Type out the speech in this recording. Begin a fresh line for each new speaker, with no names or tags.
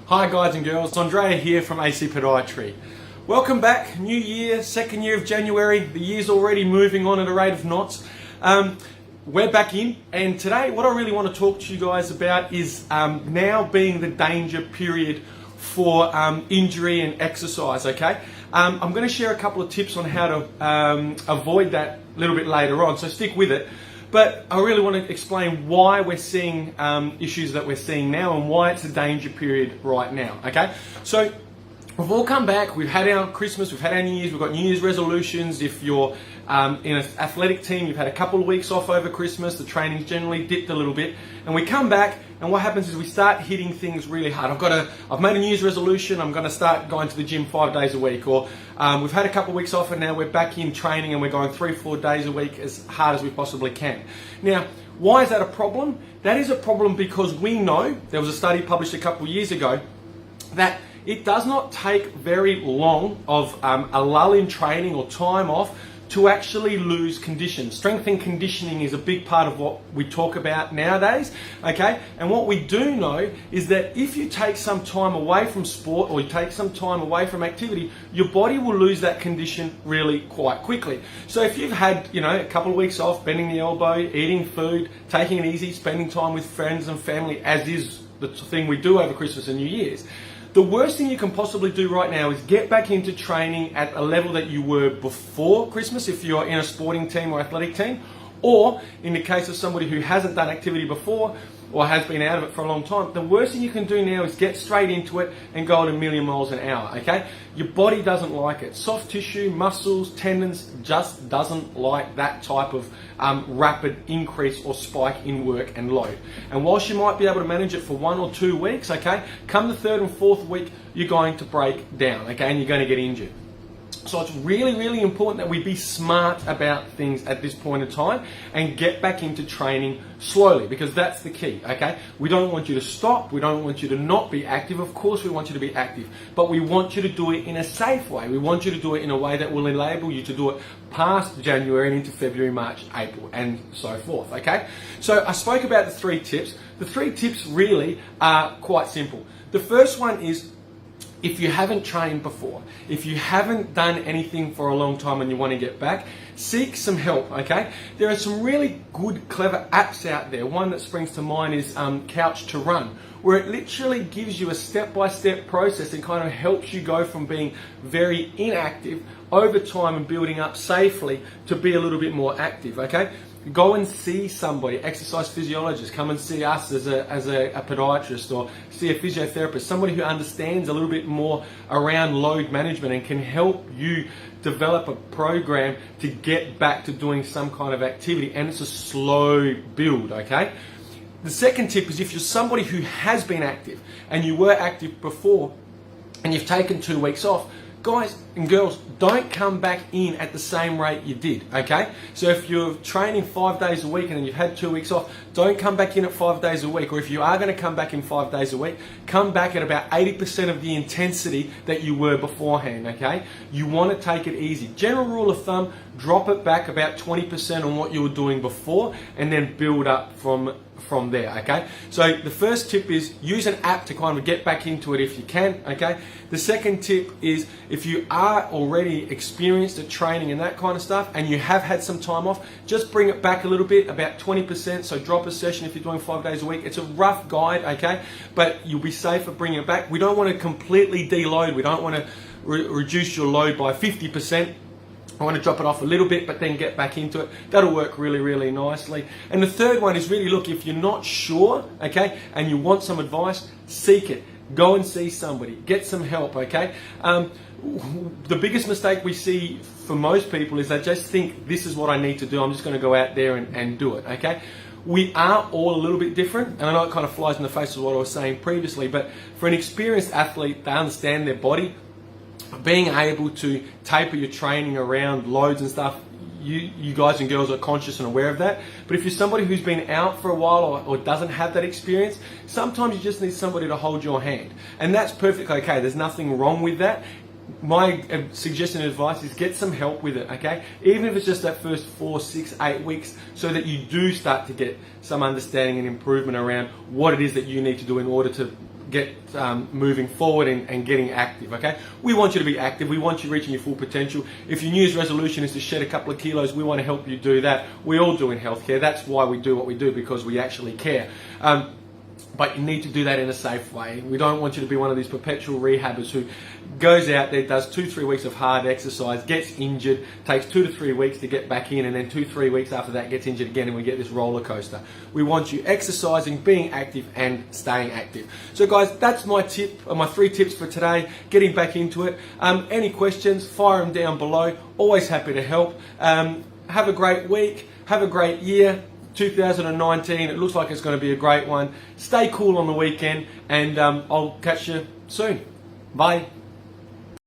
Hi guys and girls, Andrea here from AC Podiatry. Welcome back, new year, second year of January. The year's already moving on at a rate of knots. We're back in, and today what I really want to talk to you guys about is now being the danger period for injury and exercise, okay? I'm going to share a couple of tips on how to avoid that a little bit later on, so stick with it. But I really want to explain why we're seeing issues that we're seeing now and why it's a danger period right now, okay? So we've all come back, we've had our Christmas, we've had our New Year's, we've got New Year's resolutions. If you're in an athletic team, you've had a couple of weeks off over Christmas, the training's generally dipped a little bit, and we come back and what happens is we start hitting things really hard. I've made a New Year's resolution, I'm going to start going to the gym 5 days a week, or we've had a couple of weeks off and now we're back in training and we're going 3-4 days a week as hard as we possibly can. Now, why is that a problem? That is a problem because we know, there was a study published a couple of years ago, that it does not take very long of a lull in training or time off to actually lose condition. Strength and conditioning is a big part of what we talk about nowadays, okay? And what we do know is that if you take some time away from sport or you take some time away from activity, your body will lose that condition really quite quickly. So if you've had, a couple of weeks off, bending the elbow, eating food, taking it easy, spending time with friends and family, as is the thing we do over Christmas and New Year's, the worst thing you can possibly do right now is get back into training at a level that you were before Christmas if you're in a sporting team or athletic team, or in the case of somebody who hasn't done activity before or has been out of it for a long time, the worst thing you can do now is get straight into it and go at a million miles an hour, okay? Your body doesn't like it. Soft tissue, muscles, tendons just doesn't like that type of rapid increase or spike in work and load. And whilst you might be able to manage it for 1 or 2 weeks, okay, come the 3rd and 4th week, you're going to break down, okay, and you're going to get injured. So it's really, really important that we be smart about things at this point in time and get back into training slowly, because that's the key, okay? We don't want you to stop. We don't want you to not be active. Of course we want you to be active, but we want you to do it in a safe way. We want you to do it in a way that will enable you to do it past January and into February, March, April, and so forth, okay? So I spoke about the 3 tips. The 3 tips really are quite simple. The first one is, if you haven't trained before, if you haven't done anything for a long time and you want to get back, seek some help, okay? There are some really good, clever apps out there. One that springs to mind is Couch to Run, where it literally gives you a step-by-step process and kind of helps you go from being very inactive over time and building up safely to be a little bit more active, okay? Go and see somebody, exercise physiologist, come and see us as a podiatrist, or see a physiotherapist, somebody who understands a little bit more around load management and can help you develop a program to get back to doing some kind of activity. And it's a slow build, okay? The second tip is, if you're somebody who has been active and you were active before and you've taken 2 weeks off, guys and girls, don't come back in at the same rate you did, okay? So if you're training 5 days a week and then you've had 2 weeks off, don't come back in at 5 days a week. Or if you are going to come back in 5 days a week, come back at about 80% of the intensity that you were beforehand, okay? You want to take it easy. General rule of thumb, drop it back about 20% on what you were doing before and then build up from there, okay? So the first tip is, use an app to kind of get back into it if you can, okay? The second tip is, if you are already experienced at training and that kind of stuff and you have had some time off, just bring it back a little bit, about 20%, so drop a session if you're doing 5 days a week. It's a rough guide, okay? But you'll be safer bringing it back. We don't want to completely deload. We don't want to reduce your load by 50%. I want to drop it off a little bit, but then get back into it. That'll work really, really nicely. And the third one is really, look, if you're not sure, okay, and you want some advice, seek it. Go and see somebody. Get some help, okay? The biggest mistake we see for most people is they just think, this is what I need to do. I'm just going to go out there and do it, okay? We are all a little bit different, and I know it kind of flies in the face of what I was saying previously, but for an experienced athlete, they understand their body. Being able to taper your training around loads and stuff, you guys and girls are conscious and aware of that. But if you're somebody who's been out for a while or doesn't have that experience, sometimes you just need somebody to hold your hand. And that's perfectly okay. There's nothing wrong with that. My suggestion and advice is, get some help with it, okay? Even if it's just that first 4, 6, 8 weeks, so that you do start to get some understanding and improvement around what it is that you need to do in order to get moving forward and getting active, okay? We want you to be active. We want you reaching your full potential. If your New Year's resolution is to shed a couple of kilos, we want to help you do that. We all do in healthcare. That's why we do what we do, because we actually care. But you need to do that in a safe way. We don't want you to be one of these perpetual rehabbers who goes out there, does 2-3 weeks of hard exercise, gets injured, takes 2 to 3 weeks to get back in, and then 2-3 weeks after that gets injured again, and we get this roller coaster. We want you exercising, being active, and staying active. So guys, that's my 3 tips for today, getting back into it. Any questions, fire them down below. Always happy to help. Have a great week. Have a great year. 2019, it looks like it's going to be a great one. Stay cool on the weekend, and I'll catch you soon. Bye.